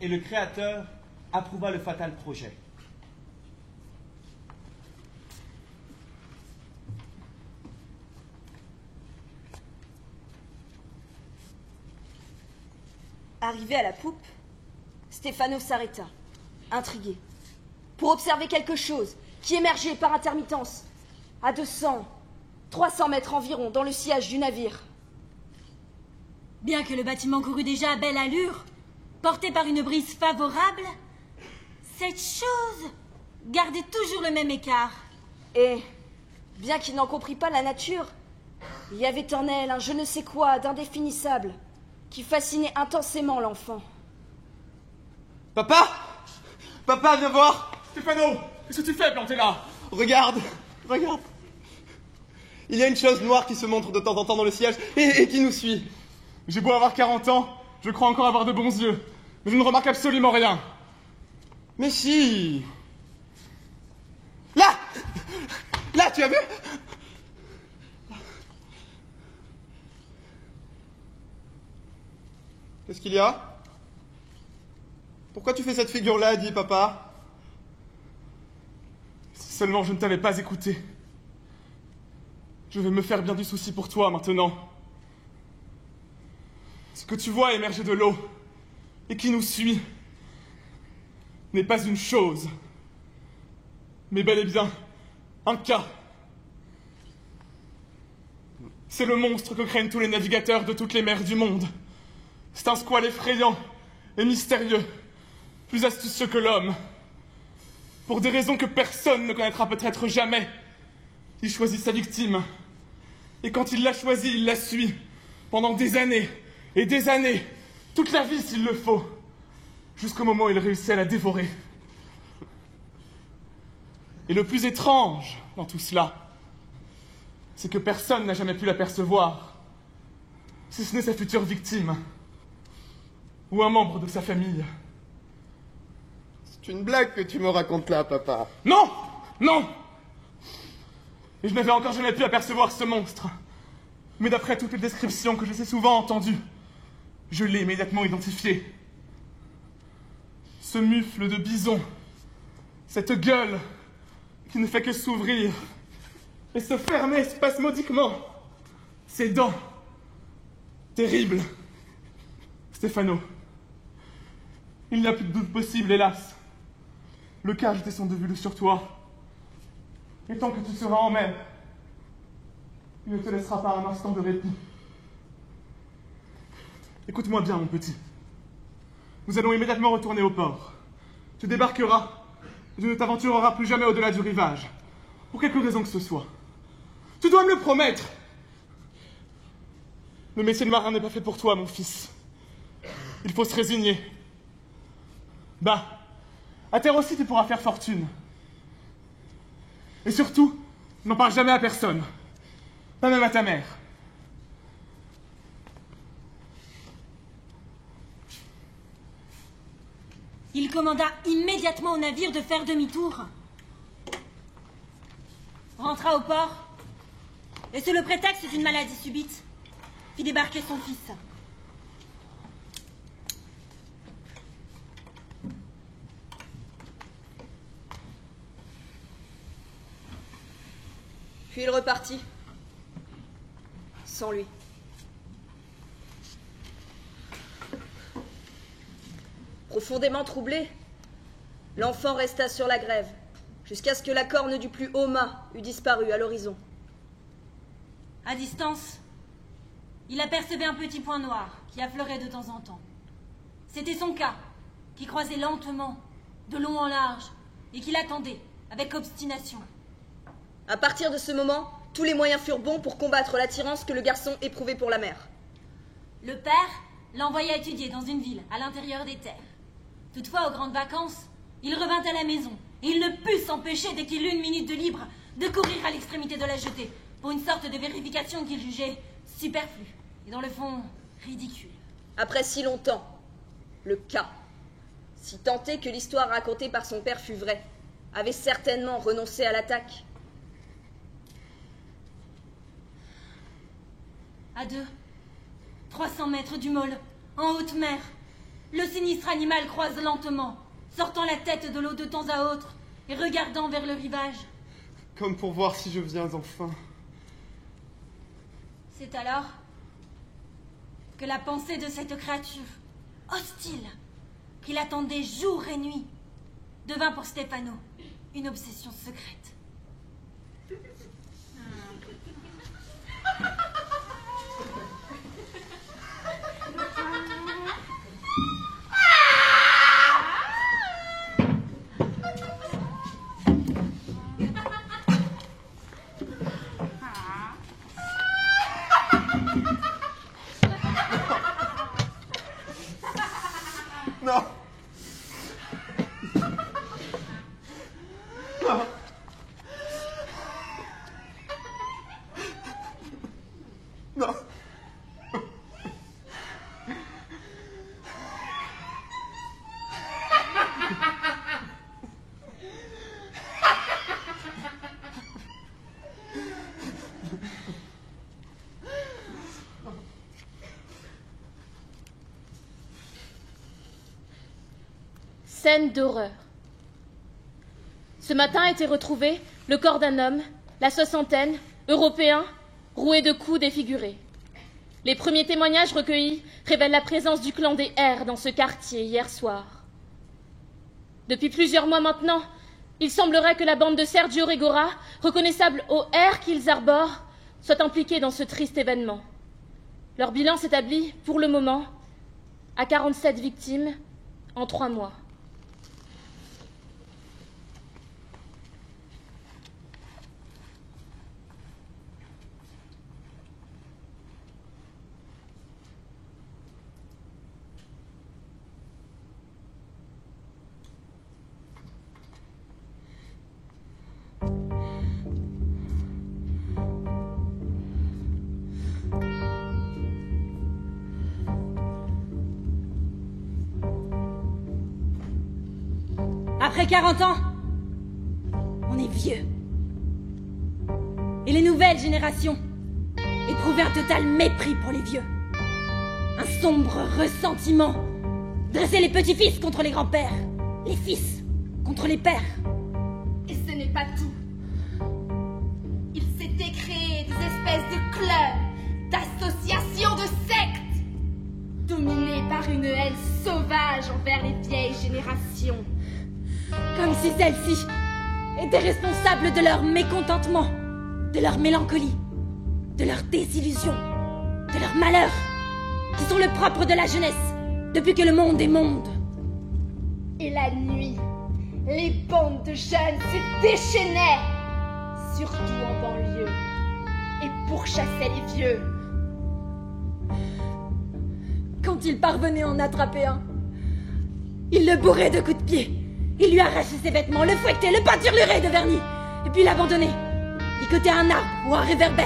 et le Créateur approuva le fatal projet. Arrivé à la poupe, Stefano s'arrêta, intrigué, pour observer quelque chose qui émergeait par intermittence, à 200, 300 mètres environ, dans le sillage du navire. Bien que le bâtiment courût déjà à belle allure, porté par une brise favorable, cette chose gardait toujours le même écart. Et, bien qu'il n'en comprît pas la nature, il y avait en elle un je ne sais quoi d'indéfinissable qui fascinait intensément l'enfant. Papa! Papa, viens voir! Stefano, qu'est-ce que tu fais planté là? Regarde! Regarde! Il y a une chose noire qui se montre de temps en temps dans le sillage et qui nous suit. J'ai beau avoir 40 ans, je crois encore avoir de bons yeux, mais je ne remarque absolument rien. Mais si! Là! Là, tu as vu? Qu'est-ce qu'il y a? Pourquoi tu fais cette figure-là, dis papa? Si seulement je ne t'avais pas écouté. Je vais me faire bien du souci pour toi maintenant. Ce que tu vois émerger de l'eau et qui nous suit n'est pas une chose, mais bel et bien un cas. C'est le monstre que craignent tous les navigateurs de toutes les mers du monde. C'est un squale effrayant et mystérieux, plus astucieux que l'homme. Pour des raisons que personne ne connaîtra peut-être jamais, il choisit sa victime. Et quand il l'a choisie, il la suit pendant des années et des années, toute la vie s'il le faut, jusqu'au moment où il réussit à la dévorer. Et le plus étrange dans tout cela, c'est que personne n'a jamais pu l'apercevoir, si ce n'est sa future victime, ou un membre de sa famille. C'est une blague que tu me racontes là, papa. Non! Non! Et je n'avais encore jamais pu apercevoir ce monstre. Mais d'après toutes les descriptions que je sais souvent entendues, je l'ai immédiatement identifié. Ce mufle de bison, cette gueule qui ne fait que s'ouvrir et se fermer spasmodiquement, ces dents terribles. Stefano, il n'y a plus de doute possible, hélas. Le cas jeté son devule sur toi. Et tant que tu seras en mer, il ne te laissera pas un instant de répit. Écoute-moi bien, mon petit. Nous allons immédiatement retourner au port. Tu débarqueras, et tu ne t'aventureras plus jamais au-delà du rivage, pour quelque raison que ce soit. Tu dois me le promettre. Le métier de marin n'est pas fait pour toi, mon fils. Il faut se résigner. Bah, à terre aussi, tu pourras faire fortune. Et surtout, n'en parle jamais à personne. Pas même à ta mère. Il commanda immédiatement au navire de faire demi-tour. Rentra au port et, sous le prétexte d'une maladie subite, fit débarquer son fils. Puis il repartit, sans lui. Profondément troublé, l'enfant resta sur la grève, jusqu'à ce que la corne du plus haut mât eût disparu à l'horizon. À distance, il apercevait un petit point noir qui affleurait de temps en temps. C'était son cas, qui croisait lentement, de long en large, et qui l'attendait, avec obstination. À partir de ce moment, tous les moyens furent bons pour combattre l'attirance que le garçon éprouvait pour la mer. Le père l'envoya étudier dans une ville, à l'intérieur des terres. Toutefois, aux grandes vacances, il revint à la maison, et il ne put s'empêcher, dès qu'il eut une minute de libre, de courir à l'extrémité de la jetée, pour une sorte de vérification qu'il jugeait superflue, et dans le fond, ridicule. Après si longtemps, le cas, si tant est que l'histoire racontée par son père fût vraie, avait certainement renoncé à l'attaque. À 300 mètres du môle, en haute mer, Le sinistre animal croise lentement, sortant la tête de l'eau de temps à autre et regardant vers le rivage. Comme pour voir si je viens enfin. C'est alors que la pensée de cette créature hostile, qu'il attendait jour et nuit, devint pour Stefano une obsession secrète. Non. Non. Non. Scène d'horreur. Ce matin a été retrouvé le corps d'un homme, la soixantaine, européen, roué de coups défigurés. Les premiers témoignages recueillis révèlent la présence du clan des R dans ce quartier hier soir. Depuis plusieurs mois maintenant, il semblerait que la bande de Sergio Regora, reconnaissable au R qu'ils arborent, soit impliquée dans ce triste événement. Leur bilan s'établit, pour le moment, à 47 victimes en 3 mois. Après 40 ans, on est vieux. Et les nouvelles générations éprouvaient un total mépris pour les vieux. Un sombre ressentiment dressait les petits-fils contre les grands-pères, les fils contre les pères. Et ce n'est pas tout. Il s'était créé des espèces de clubs, d'associations, de sectes, dominées par une haine sauvage envers les vieilles générations. Comme si celles-ci étaient responsables de leur mécontentement, de leur mélancolie, de leur désillusion, de leur malheur, qui sont le propre de la jeunesse, depuis que le monde est monde. Et la nuit, les bandes de jeunes se déchaînaient, surtout en banlieue, et pourchassaient les vieux. Quand ils parvenaient à en attraper un, ils le bourraient de coups de pied. Il lui arrachait ses vêtements, le fouettait, le peinturlurait de vernis, et puis l'abandonnait, licotait un arbre ou un réverbère.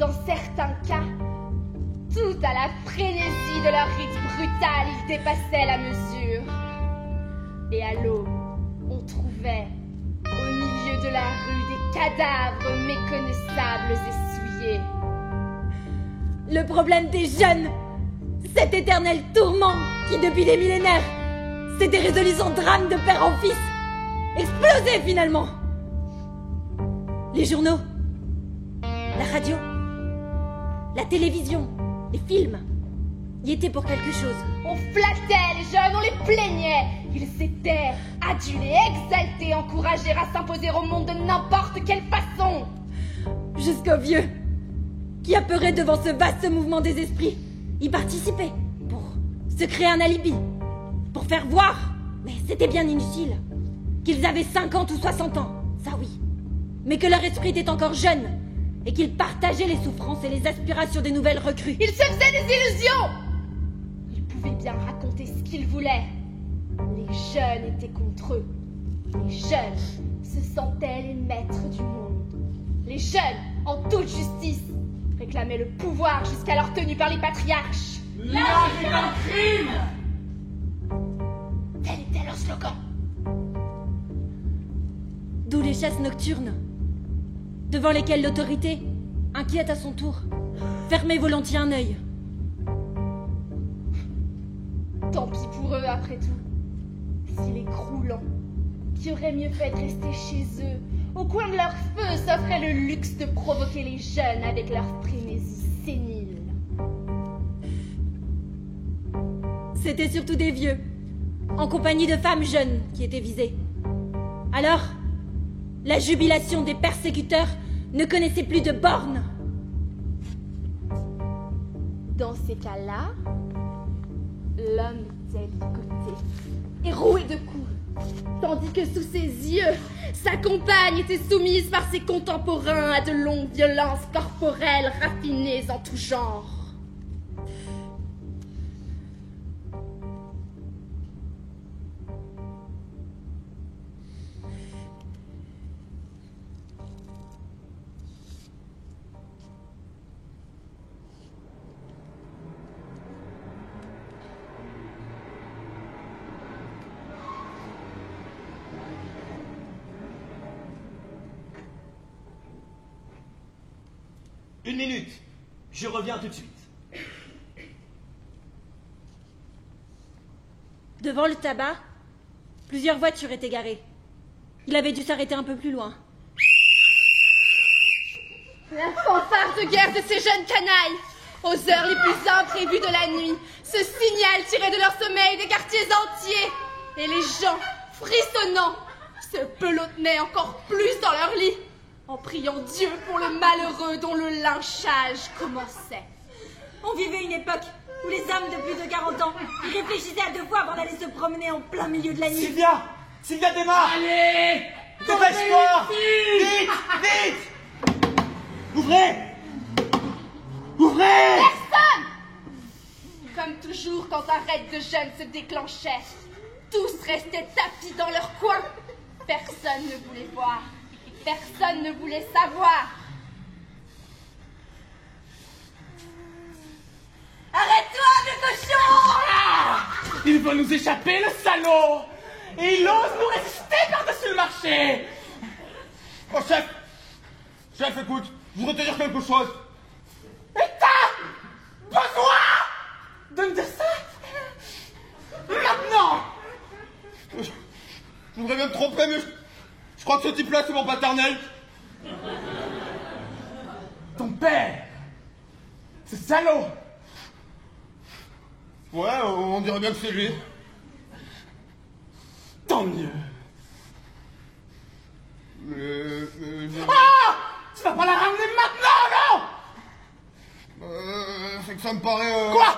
Dans certains cas, tout à la frénésie de leur rythme brutal, ils dépassaient la mesure. Et à l'aube, on trouvait, au milieu de la rue, des cadavres méconnaissables et souillés. Le problème des jeunes, cet éternel tourment qui, depuis des millénaires, s'était résolu en drame de père en fils, explosé finalement. Les journaux, la radio, la télévision, les films, y étaient pour quelque chose. On flattait les jeunes, on les plaignait. Ils étaient adulés, exaltés, encouragés à s'imposer au monde de n'importe quelle façon. Jusqu'aux vieux, qui apeurés devant ce vaste mouvement des esprits, y participaient pour se créer un alibi, pour faire voir, mais c'était bien inutile, qu'ils avaient 50 ou 60 ans, ça oui, mais que leur esprit était encore jeune, et qu'ils partageaient les souffrances et les aspirations des nouvelles recrues. Ils se faisaient des illusions. Ils pouvaient bien raconter ce qu'ils voulaient. Les jeunes étaient contre eux. Les jeunes se sentaient les maîtres du monde. Les jeunes, en toute justice, réclamaient le pouvoir jusqu'alors tenu par les patriarches. L'âge est un crime. Tel était leur slogan. D'où les chasses nocturnes, devant lesquelles l'autorité, inquiète à son tour, fermait volontiers un œil. Tant pis pour eux, après tout. S'il est croulant, qui aurait mieux fait de rester chez eux, au coin de leur feu, s'offraient le luxe de provoquer les jeunes avec leur frénésie sénile. C'était surtout des vieux, en compagnie de femmes jeunes, qui étaient visées. Alors, la jubilation des persécuteurs ne connaissait plus de bornes. Dans ces cas-là, l'homme était ligoté et roué de coups, tandis que sous ses yeux, sa compagne était soumise par ses contemporains à de longues violences corporelles raffinées en tout genre. Une minute, je reviens tout de suite. Devant le tabac, plusieurs voitures étaient garées. Il avait dû s'arrêter un peu plus loin. La fanfare de guerre de ces jeunes canailles, aux heures les plus imprévues de la nuit, ce signal tiré de leur sommeil des quartiers entiers, et les gens, frissonnants, se pelotonnaient encore plus dans leur lit, en priant Dieu pour le malheureux dont le lynchage commençait. On vivait une époque où les hommes de plus de 40 ans réfléchissaient à 2 fois avant d'aller se promener en plein milieu de la nuit. Sylvia! Sylvia, démarre! Allez! Dépêche-toi! Vite! Vite! Ouvrez! Ouvrez! Personne! Comme toujours quand un raid de jeunes se déclenchait, tous restaient tapis dans leur coin. Personne ne voulait voir. Personne ne voulait savoir. Arrête-toi, de cochon! Ah! Il veut nous échapper, le salaud! Et il ose nous résister par-dessus le marché! Oh, chef! Chef, écoute, je voudrais te dire quelque chose. Et t'as besoin de me dire ça? Maintenant! Je voudrais bien me tromper, mais je crois que ce type-là, c'est mon paternel. Ton père! Ce salaud! Ouais, on dirait bien que c'est lui. Tant mieux! Ah! Tu vas pas la ramener maintenant, non? C'est que ça me paraît... Quoi?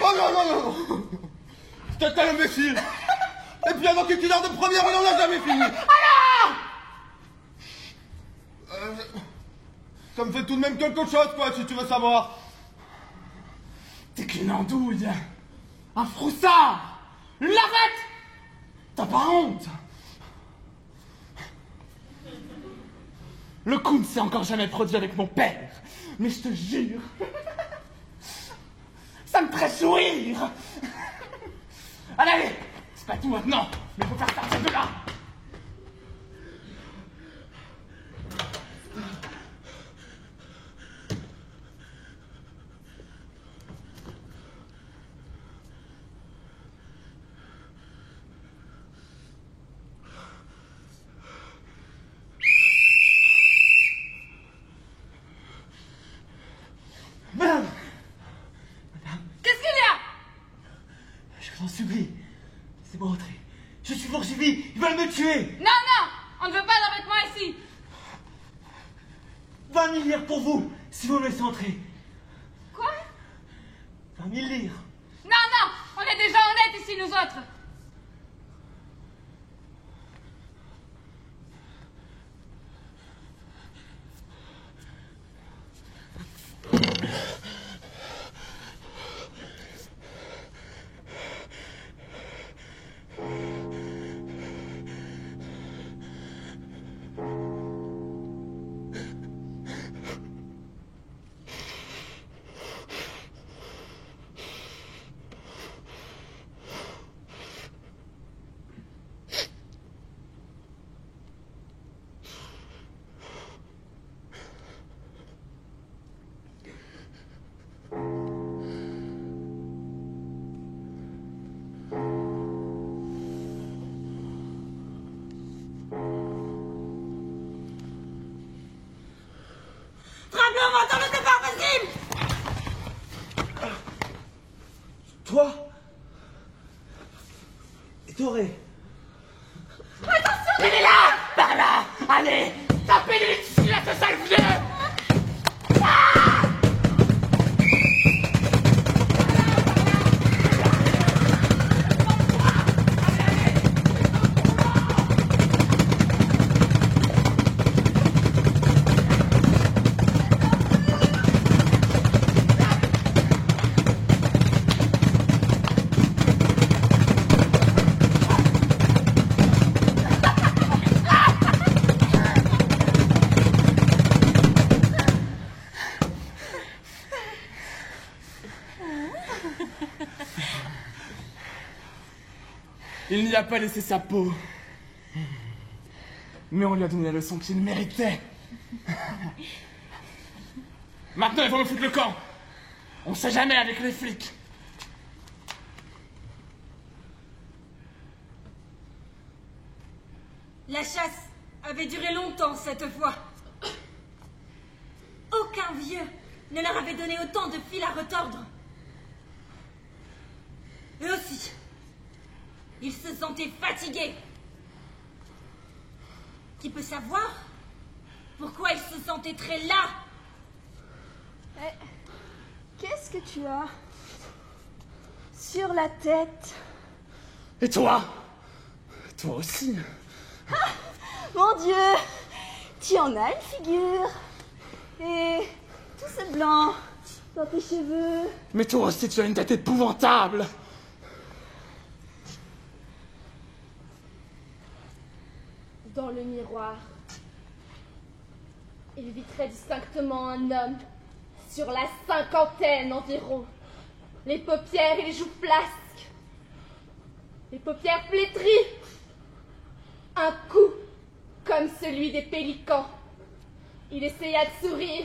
Oh non, non, non! C'était un imbécile! Et puis avant qu'il heure de première, on n'en a jamais fini! Alors! Ça me fait tout de même quelque chose, quoi, si tu veux savoir. T'es qu'une andouille! Un froussard! Une lavette! T'as pas honte? Le coup ne s'est encore jamais produit avec mon père, mais je te jure, ça me ferait sourire! Allez, allez! C'est pas tout maintenant, mais faut faire sortir de là! Madame! Qu'est-ce qu'il y a? Je vous en supplie, laissez-moi entrer. Je suis poursuivi, ils veulent me tuer. Non, non! On ne veut pas d'embêtement ici! 20 000 lire pour vous, si vous me laissez entrer. Quoi? 20 000 lire. Non, non! On est déjà honnêtes ici, nous autres! Toré. Attention, il est là! Par là! Allez! Tapez-lui dessus, là, ce sale vieux! Il n'y a pas laissé sa peau. Mais on lui a donné la leçon qu'il méritait. Maintenant, il faut me foutre le camp. On sait jamais avec les flics. La chasse avait duré longtemps cette fois. Aucun vieux ne leur avait donné autant de fil à retordre. Eux aussi, ils se sentaient fatigués. Qui peut savoir pourquoi ils se sentaient très las? Qu'est-ce que tu as sur la tête? Et toi? Toi aussi. Ah, mon Dieu, tu en as une figure. Et tout ce blanc dans tes cheveux. Mais toi aussi, tu as une tête épouvantable. Dans le miroir, il vit très distinctement un homme, sur la cinquantaine environ, les paupières et les joues flasques, les paupières flétries, un cou comme celui des pélicans. Il essaya de sourire.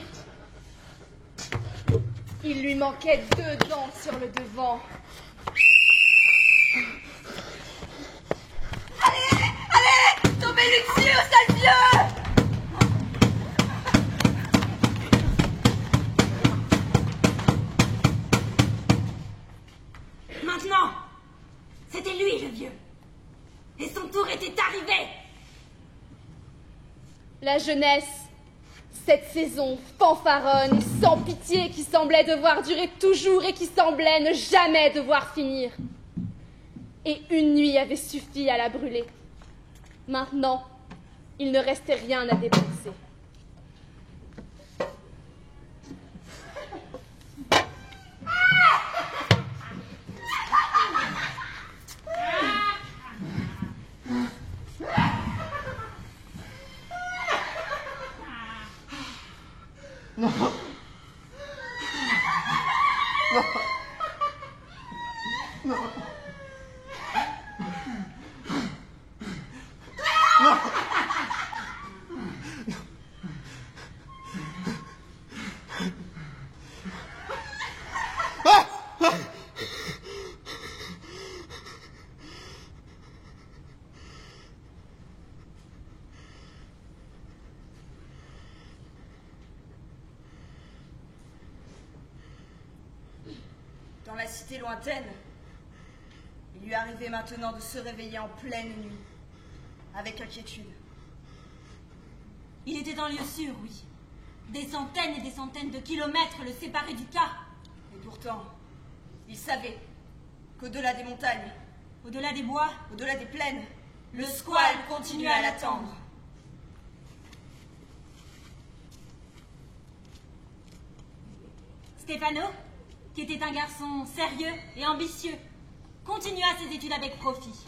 Il lui manquait 2 dents sur le devant. Allez, tombez-lui dessus, au sale vieux! Maintenant, c'était lui le vieux. Et son tour était arrivé. La jeunesse, cette saison fanfaronne et sans pitié qui semblait devoir durer toujours et qui semblait ne jamais devoir finir. Et une nuit avait suffi à la brûler. Maintenant, il ne restait rien à dépenser. Non. Non. Non. Non. Dans la cité lointaine, il lui arrivait maintenant de se réveiller en pleine nuit, avec inquiétude. Il était en lieu sûr, oui. Des centaines et des centaines de kilomètres le séparaient du cas. Et pourtant, il savait qu'au-delà des montagnes, Au-delà des bois, au-delà des plaines, le squale continuait à l'attendre. Stefano, qui était un garçon sérieux et ambitieux, continua ses études avec profit.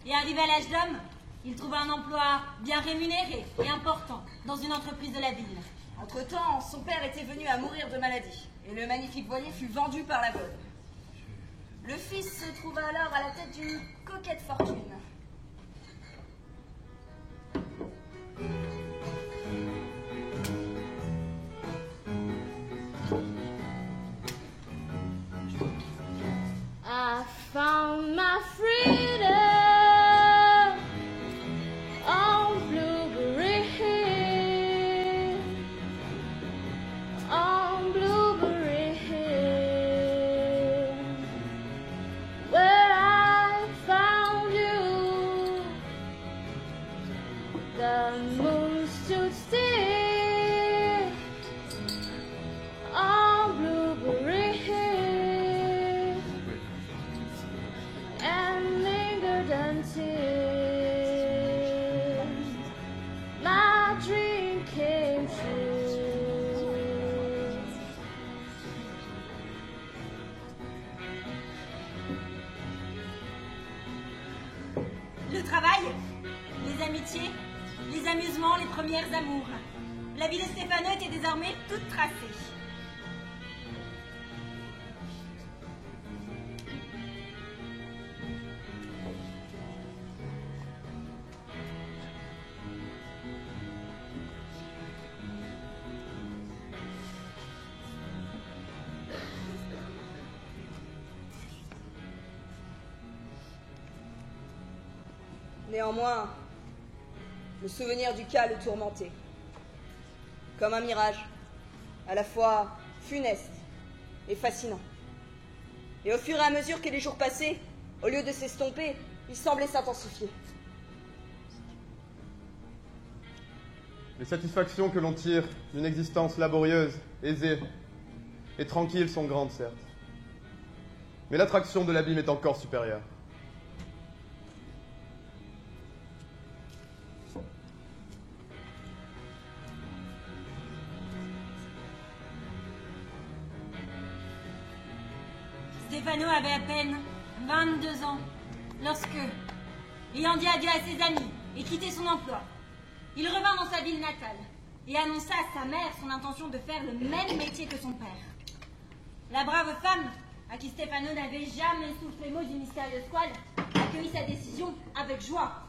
Et arrivé à l'âge d'homme, il trouva un emploi bien rémunéré et important dans une entreprise de la ville. entre-temps, son père était venu à mourir de maladie, et le magnifique voilier fut vendu par la veuve. Le fils se trouva alors à la tête d'une coquette fortune. I found my freedom on Blueberry Hill, on Blueberry Hill, where I found you my dream came true. Le travail, les amitiés, les amusements, les premières amours. La vie de Stefano était désormais toute tracée. Néanmoins, le souvenir du cas le tourmentait. Comme un mirage, à la fois funeste et fascinant. Et au fur et à mesure que les jours passaient, au lieu de s'estomper, il semblait s'intensifier. Les satisfactions que l'on tire d'une existence laborieuse, aisée et tranquille sont grandes, certes. Mais l'attraction de l'abîme est encore supérieure. Stefano avait à peine 22 ans lorsque, ayant dit adieu à ses amis et quitté son emploi, il revint dans sa ville natale et annonça à sa mère son intention de faire le même métier que son père. La brave femme, à qui Stefano n'avait jamais soufflé mot du mystérieux squale, accueillit sa décision avec joie.